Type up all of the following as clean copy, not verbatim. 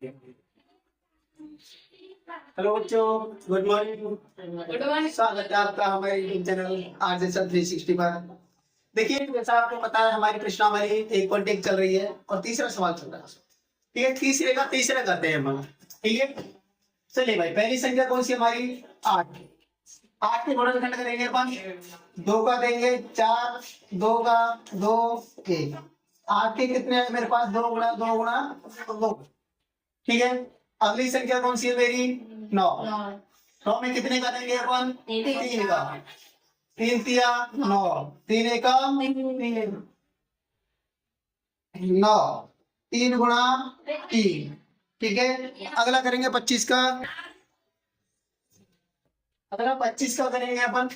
Hello बच्चों, good morning. Good morning. स्वागत है आपका हमारे यूट्यूब चैनल आरजेएसएल 360 पर। देखिए, जैसा आपको पता है हमारी प्रश्नावली एक कॉन्टेक्ट चल रही है और तीसरा सवाल चल रहा है। ठीक है, तीसरा करते हैं हम। ठीक है, चलिए भाई, पहली संख्या कौन सी हमारी? 8। 8 के गुणनखंड करेंगे अपन। 2 का देंगे 4, 2 का 2, 1। 8 के कितने हैं मेरे पास? 2 गुणा 2 गुणा 2। ठीक है, अगली संख्या कौन सी है मेरी? 9। 9 में कितने का देंगे अपन? 3 का। 3 तिया 9, 3 एकम 3, 9। 3 गुणा 3। ठीक है, अगला करेंगे 25 का। अगला 25 का करेंगे अपन।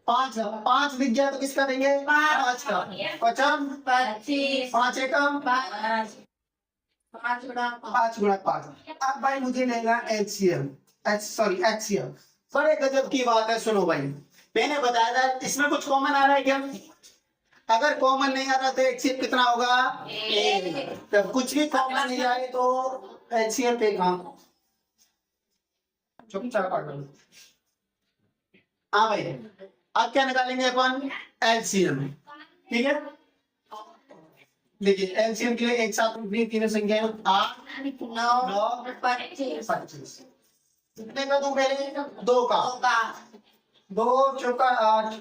5 5 दिख गया तो किसका देंगे? 5 का। पचम 25 5 एकम 5 गुणा 5 गुणा 5। अब भाई मुझे लेगा एचसीएम। एचसीएम बड़े गजब की बात है, सुनो भाई। मैंने बताया था इसमें कुछ कॉमन आ रहा है क्या? अगर कॉमन नहीं आ रहा तो एचसीएफ कितना होगा? 1। जब कुछ भी कॉमन नहीं आए तो एचसीएफ पे कहाँ? चुपचाप आ जाओ। हाँ भाई, अब क्या निकालेंगे अपन? एलसीएम। ठीक है, देखिए एलसीएम के लिए एक साथ अपनी तीनों संख्याएं 8 9 25। कितने का दूं पहले? 2 का। 2 चौका 8,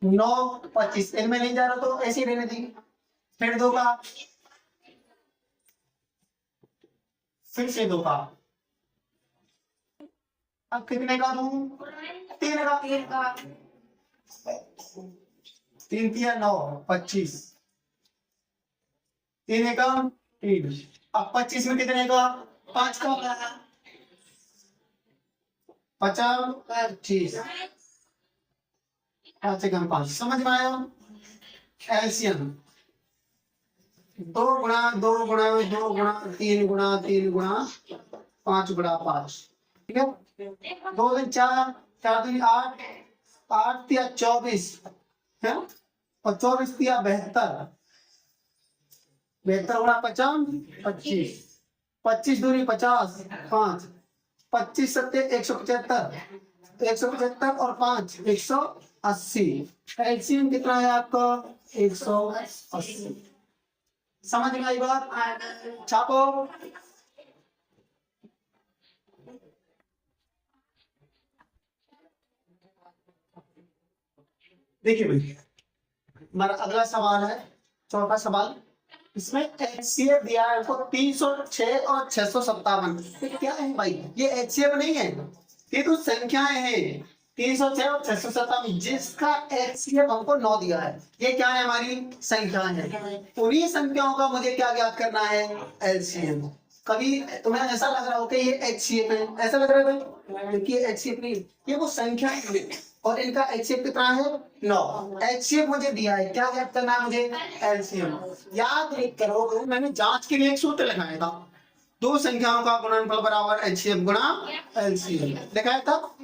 9 25। इनमें नहीं जा रहा तो ऐसे ही रहने देंगे। फिर 2 का, फिर से 2 का। अब कितने का दूं? 3 का। 3 तिया 9 25। 3 एकम 3। अब 25 में कितने का? 5 का। 50 25। 5 एकम 5। समझ में आया? एलसीएम 2 गुणा 2 गुणा 2 गुणा 3 गुणा 3 गुणा 5 गुणा 5। ठीक है, 2 दिन 4, 4 दिन 8, 8 तिया 24 है, और 24 तिया 72। 72 गुणा 50 25। 25 दूनी 50 5। 25 सत्ते 175। 175 और 5 180। एलसीएम कितना है आपका? 180। समझ में आई बात? छापो। देखिए भाई, हमारा अगला सवाल है, चौथा सवाल। इसमें एचसीएफ दिया है आपको 306 और 657। ये क्या है भाई? ये एचसीएफ नहीं है, ये तो संख्याएं हैं। 306 और 657 जिसका एचसीएफ हमको 9 दिया है, ये क्या है? हमारी संख्याएं हैं। उन्हीं संख्याओं का मुझे क्या ज्ञात करना है? एलसीएम। कभी तुम्हें ऐसा लग रहा हो कि ये एचसीएफ है, ऐसा लग रहा है कि ये एचसीएफ नहीं, ये वो संख्याएं हैं और इनका एचसीएफ कितना है? 9। एचसीएफ मुझे दिया है, क्या ज्ञात करना है मुझे? एलसीएम। याद करो, मैंने जांच के लिए एक सूत्र लगाया था, दो संख्याओं का गुणनफल बराबर एचसीएफ गुणा एलसीएम दिखाया था।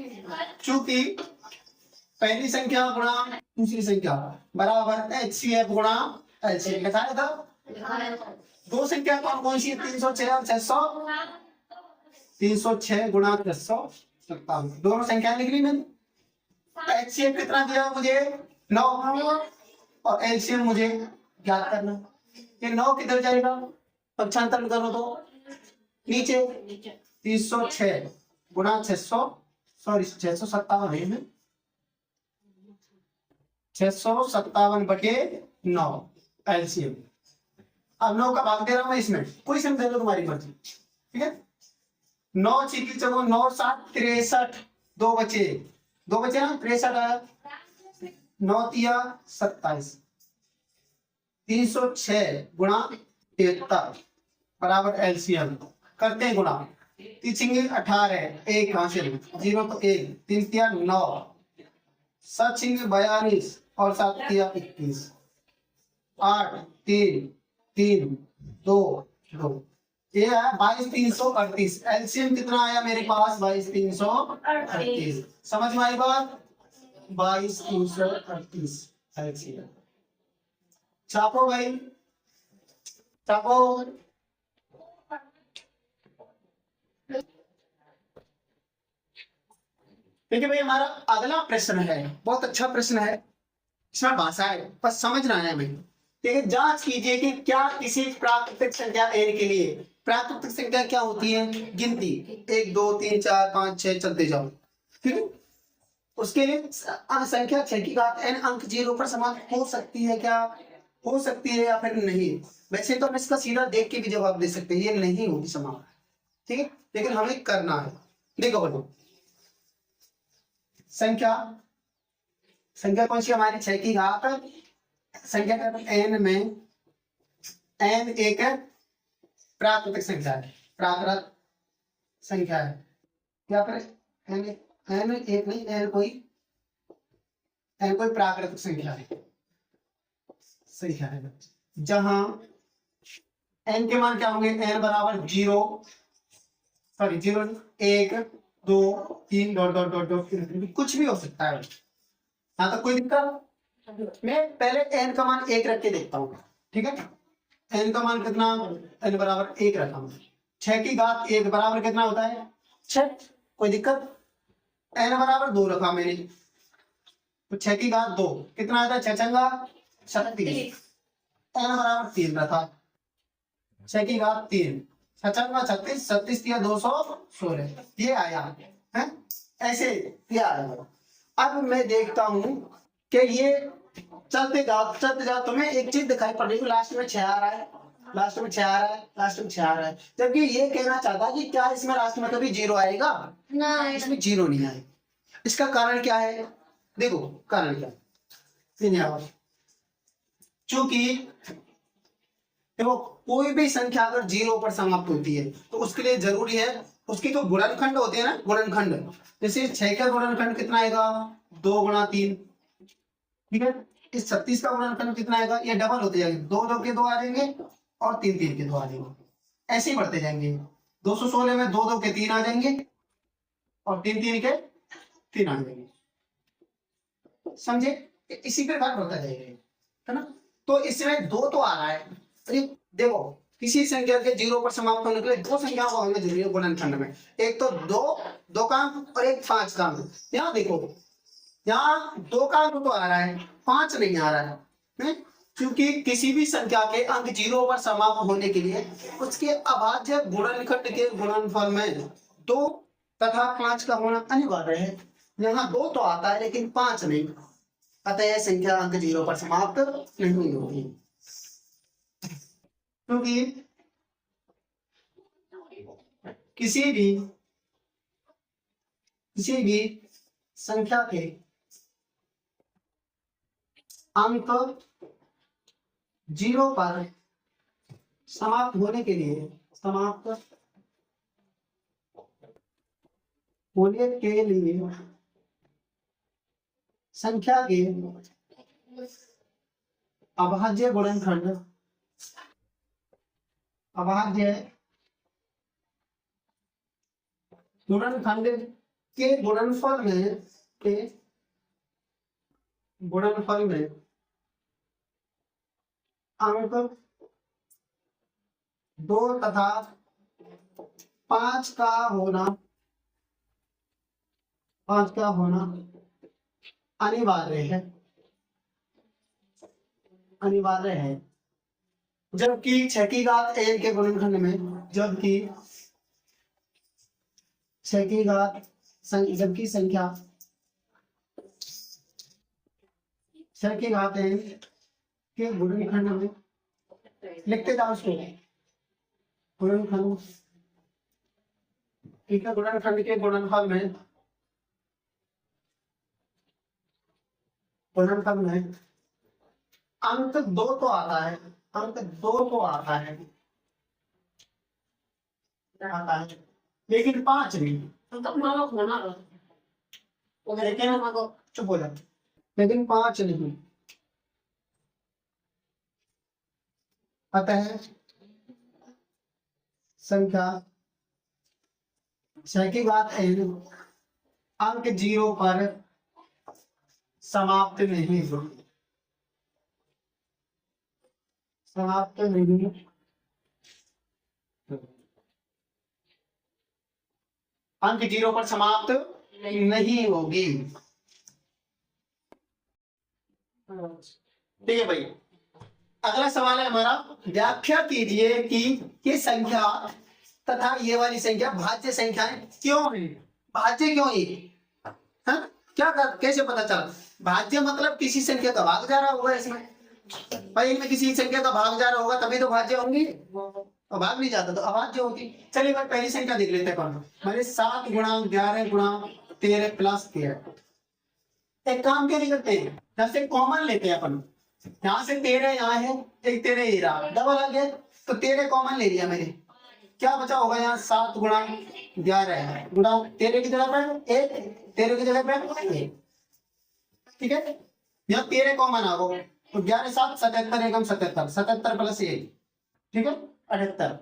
चूंकि पहली संख्या गुणा दूसरी संख्या बराबर एचसीएफ गुणा एलसीएम दिखाया था। दो संख्या कौन कौन सी है? 306 और 600। 306 गुणा 657, दोनों संख्या लिख ली मैंने। एचसीएफ कितना दिया मुझे? 9। और एलसीएम मुझे ज्ञात करना। ये 9 किधर जाएगा? पक्षांतर करो तो नीचे। 306 गुणा 600, सॉरी 657 है, 657 बटे 9 एलसीएम। अब 9 का भाग दे रहा हूं मैं इसमें, कोई सम दे दो तुम्हारी मर्जी। ठीक है, 9 चीकी चलो 9 7 63, 2 बचे ना, 63 आया। 9 तिया 27। 306 गुणा 73 बराबर एलसीएम। करते हैं गुणा। तीन 18, 1 हासिल, 0 तो 1, 3 तिया 9, 7 42 और 7 तिया 21। 8 3 3 2 2। ये है 22,338। एलसीएम कितना आया मेरे पास? 22,338। समझ में आई बात? 22,338 एलसीएम। छापो भाई, छापो। देखिए भाई हमारा अगला प्रश्न है, बहुत अच्छा प्रश्न है, इसमें भाषा है, बस समझना है भाई। ठीक है, जांच कीजिए कि क्या किसी प्राकृतिक संख्या n के लिए, प्राकृतिक संख्या क्या होती है, गिनती 1 2 3 4 5 6 चलते जाओ, ठीक है। उसके लिए संख्या 6 की घात n अंक 0 पर समाप्त हो सकती है क्या, हो सकती है या फिर नहीं। वैसे तो हम इसका सीधा देख के भी जवाब दे सकते हैं, ये नहीं होगी समाप्त, ठीक है, लेकिन हमें करना है। देखो बोलो, संख्या संख्या कौन सी हमारी 6 की घात, संख्या का n में n एक प्राकृतिक संख्या है, प्राकृत संख्या है, क्या करें n, n एक नहीं, n कोई प्राकृतिक संख्या है जहां n के मान क्या होंगे, n बराबर 0, sorry 0 1 2 3 dot dot dot dot, कुछ भी हो सकता है, यहाँ तक कोई दिक्कत। मैं पहले n का मान 1 रख के देखता हूँ, ठीक है। n का मान कितना, n बराबर 1 रखा हूँ, 6 की घात 1 बराबर कितना होता है 6, कोई दिक्कत। n बराबर 2 रखा मैंने, तो 6 की घात 2 कितना आता है, 6 छंगा 36, n बराबर 3 रखा, 6 की घात 3 6 छंगा 36, 36 या 216, ये आया है, ऐसे ये आया। अब मैं देखता हूं कि ये चलते जाओ तुम्हें एक चीज दिखाई पड़ रही है, लास्ट में 6 आ रहा है, लास्ट में 6 आ रहा है, लास्ट में 6 आ रहा है, जबकि ये कहना चाहता है कि क्या इसमें लास्ट में कभी 0 आएगा, इसमें 0 नहीं आएगा। इसका कारण क्या है, देखो कारण क्या है, चूंकि देखो कोई भी संख्या अगर 0 पर समाप्त होती है तो उसके लिए जरूरी है उसकी जो गुणनखंड होते हैं ना, गुणनखंड, जैसे 6 का गुणनखंड कितना आएगा 2 गुणा 3, ठीक है। इस 36 का गुणनखंड कितना आएगा, ये डबल होते जाएंगे, 2 2 के 2 आ जाएंगे और 3 3 के 2 आ जाएंगे, ऐसे ही बढ़ते जाएंगे। 216 में 2 2 के 3 आ जाएंगे और 3 3 के 3 आ जाएंगे, समझे, इसी प्रकार बढ़ता जाएगा, है ना। तो इसमें 2 तो आ रहा है, अरे देखो किसी संख्या के 0 पर समाप्त होने के लिए 2 संख्याओं को हमें जरूरी है गुणनखंड में, एक तो 2 का अंक और एक 5 का अंक। यहाँ देखो, यहाँ 2 का अंक तो आ रहा है, 5 नहीं आ रहा है, क्योंकि किसी भी संख्या के अंक 0 पर समाप्त होने के लिए उसके अभाज्य गुणनखंड के गुणनफल में 2 तथा 5 का होना अनिवार्य है। यहाँ 2 तो आता है लेकिन 5 नहीं, अतः यह संख्या अंक 0 पर समाप्त नहीं होगी, क्योंकि किसी भी संख्या के अंक 0 पर समाप्त होने के लिए संख्या के अभाज्य गुणनखंड के गुणनफल में अंक 2 तथा 5 का होना अनिवार्य है, जबकि 6 की घात n के गुणनखंड में, जबकि संख्या 6 की घात n के गुणनखंड में, लिखते जाओ उसको, गुणनखंड ठीक है, गुणनखंड के गुणनफल में अंक 2 तो आता है, लेकिन 5 नहीं, चुप हो जाओ, लेकिन 5 नहीं, अतः संख्या 6 की घात n अंक 0 पर समाप्त नहीं होगी, अंक 0 पर समाप्त नहीं होगी। ठीक है भाई, अगला सवाल है हमारा, व्याख्या कीजिए कि ये संख्या तथा ये वाली संख्या भाज्य संख्याएं क्यों है। भाज्य क्यों है? हाँ? कैसे पता चला? भाज्य मतलब किसी संख्या का भाग जा रहा होगा इसमें। भाई इनमें किसी संख्या का भाग जा रहा होगा तभी तो भाज्य होंगी, और भाग नहीं जाता तो अभाज्य होगी। चलिए भाई पहली संख्या देख लेते हैं अपन। मैंने 7 गुणा 11 गुणा 13 प्लस 13। एक काम क्या नहीं करते हैं, यहाँ से कॉमन लेते हैं अपन। यहाँ से 13 यहाँ है, एक 13 ये रहा, डबल आ गया तो 13 कॉमन ले लिया मैंने। क्या बचा होगा यहाँ? 7 गुणा 11 गुणा 13 की जगह पे 1, 13 की जगह पे 1। ठीक है, यहाँ 13 कॉमन आ गया तो 11 7 77 एकम 77, 77 प्लस 1 ठीक है 78।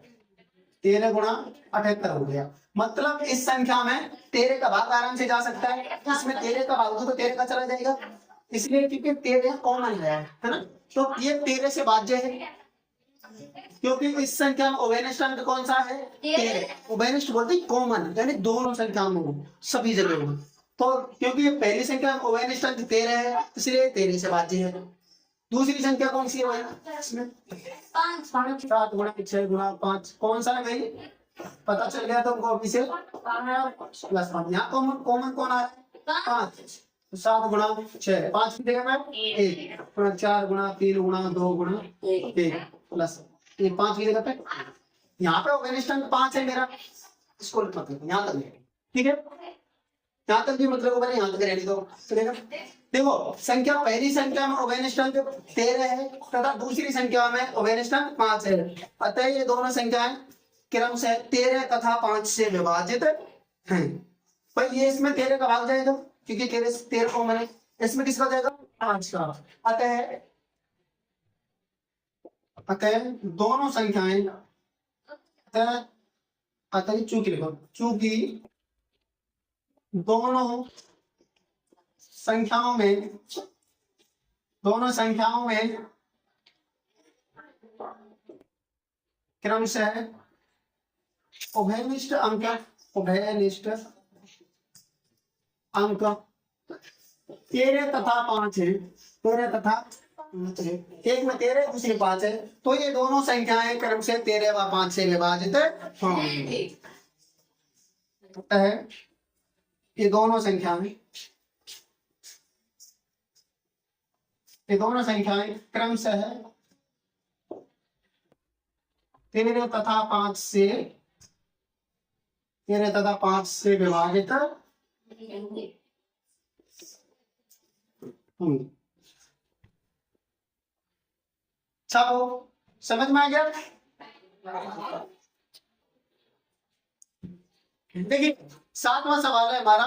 13 गुणा 78 हो गया। मतलब इस संख्या में 13 का भाग आराम से जा सकता है। इसमें 13 का भाग दो तो 13 का चला जाएगा, इसलिए क्योंकि 13 कॉमन है ना, तो ये 13 से भाज्य है। क्योंकि इस संख्या में उभयनिष्ठ अंक कौन सा है? 13। उभयनिष्ठ बोलते हैं कॉमन, यानी दोनों संख्या में हो, सभी जगह हो। तो क्योंकि पहली संख्या में उभयनिष्ठ अंक 13 है इसलिए 13 से भाज्य है। दूसरी संख्या कौन सी है इसमें? 7 गुणा 6 गुणा 5। कौन सा है भाई? पता चल गया तुमको अभी से प्लस 5। यहाँ कॉमन कौन आ रहा है? 5। 7 गुणा 6, 5 की जगह में 1, 4 गुणा 3 गुणा 2 गुणा 1 प्लस ये 5 की जगह पे। यहाँ पे उभयनिष्ठ अंक 5 है मेरा, इसको मतलब यहाँ तक ठीक है, यहाँ तक भी मतलब मैंने यहाँ तक रहने दो चलेगा। देखो संख्या, पहली संख्या में उभयनिष्ठ अंक 13 है तथा दूसरी संख्या में उभयनिष्ठ अंक 5 है। अतः ये दोनों संख्याएं क्रम से 13 तथा 5 से विभाजित हैं। पर ये इसमें 13 का भाग जाएगा क्योंकि 13 को मैंने, इसमें किसका जाएगा? 5 का। अतः दोनों संख्याएं चूंकि लिखो, चूंकि दोनों संख्याओं में क्रमशः उभयनिष्ठ अंक 13 तथा 5 है। 13 तथा 5 है, एक में 13 दूसरी 5 है, तो ये दोनों संख्याएं क्रम से 13 व 5 से विभाजित होंगी। ये दोनों संख्याएं क्रमशः 13 तथा 5 से विभाजित होंगी। समझ में आ गया? देखिए 7वां सवाल है हमारा,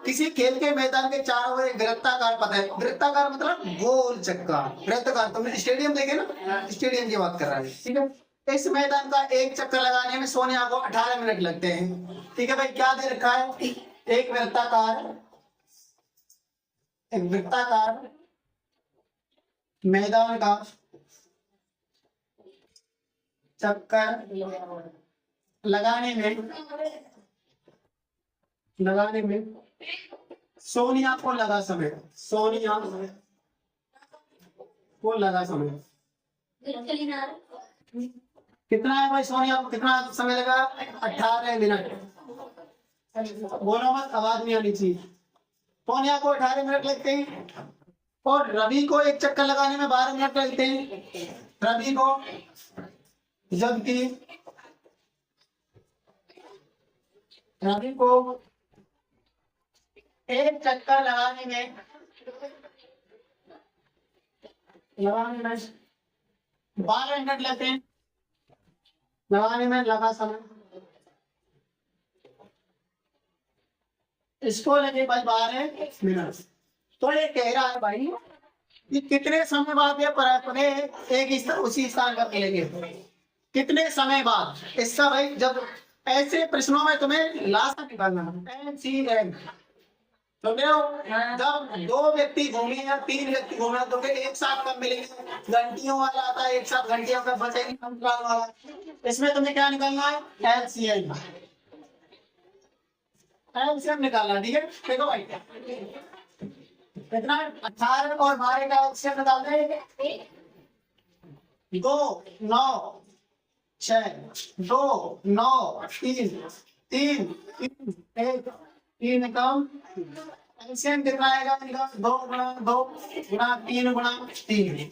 किसी खेल के मैदान के चारों ओर एक वृत्ताकार पथ है। वृत्ताकार मतलब गोल चक्का, वृत्ताकार। तुमने स्टेडियम देखे ना, स्टेडियम की बात कर रहा है ठीक है। इस मैदान का एक चक्कर लगाने में सोनिया को 18 मिनट लगते हैं। ठीक है भाई, क्या दे रखा है? एक वृत्ताकार मैदान का चक्कर लगाने में सोनिया को लगा समय। कितना है भाई? सोनिया को कितना समय लगा? 18 मिनट। बोलो मत, आवाज नहीं आनी चाहिए। सोनिया को 18 मिनट लगते हैं और रवि को एक चक्कर लगाने में 12 मिनट लगते हैं। रवि को, जबकि रवि को एक चक्कर लगाने में 12 मिनट लगते हैं। लगाने में लगा समय, इसको लगे भाई 12 मिनट। तो ये कह रहा है भाई कि कितने समय बाद ये अपने एक उसी स्थान पर मिलेंगे। कितने समय बाद? इसका भाई जब ऐसे प्रश्नों में तुम्हें लास्ट निकालना है। तो जब 2 व्यक्ति घूमे या 3 व्यक्ति घूमे तो फिर एक साथ कब मिलेंगे? घंटियों वाला आता है, एक साथ घंटियों का बचेगा वाला। इसमें तुम्हें क्या निकालना है? LCM। एलसीएम निकालना, ठीक है। देखो भाई कितना 18 और 12 का एलसीएम निकाल दें। 2 9 6 2 9 3 3 1 3 कम एलसीएम कितना आएगा इनका 2 गुणा 2 गुणा 3 गुणा 3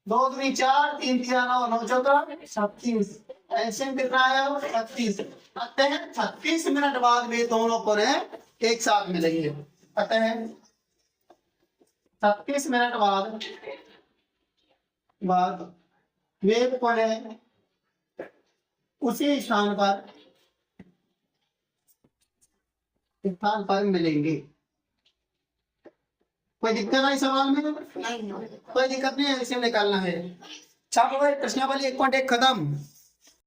2 दूनी 4 3 3 9 9 14 37 एलसीएम कितना आया 36 आते हैं 36 मिनट बाद वे दोनों पर एक साथ मिलेंगे। आते हैं 36 मिनट बाद वे पर उसी स्थान पर मिलेंगे। कोई दिक्कत नहीं सवाल में? नहीं कोई दिक्कत नहीं है, एलसीएम निकालना है। छापो भाई प्रश्नावली 1.1 खत्म।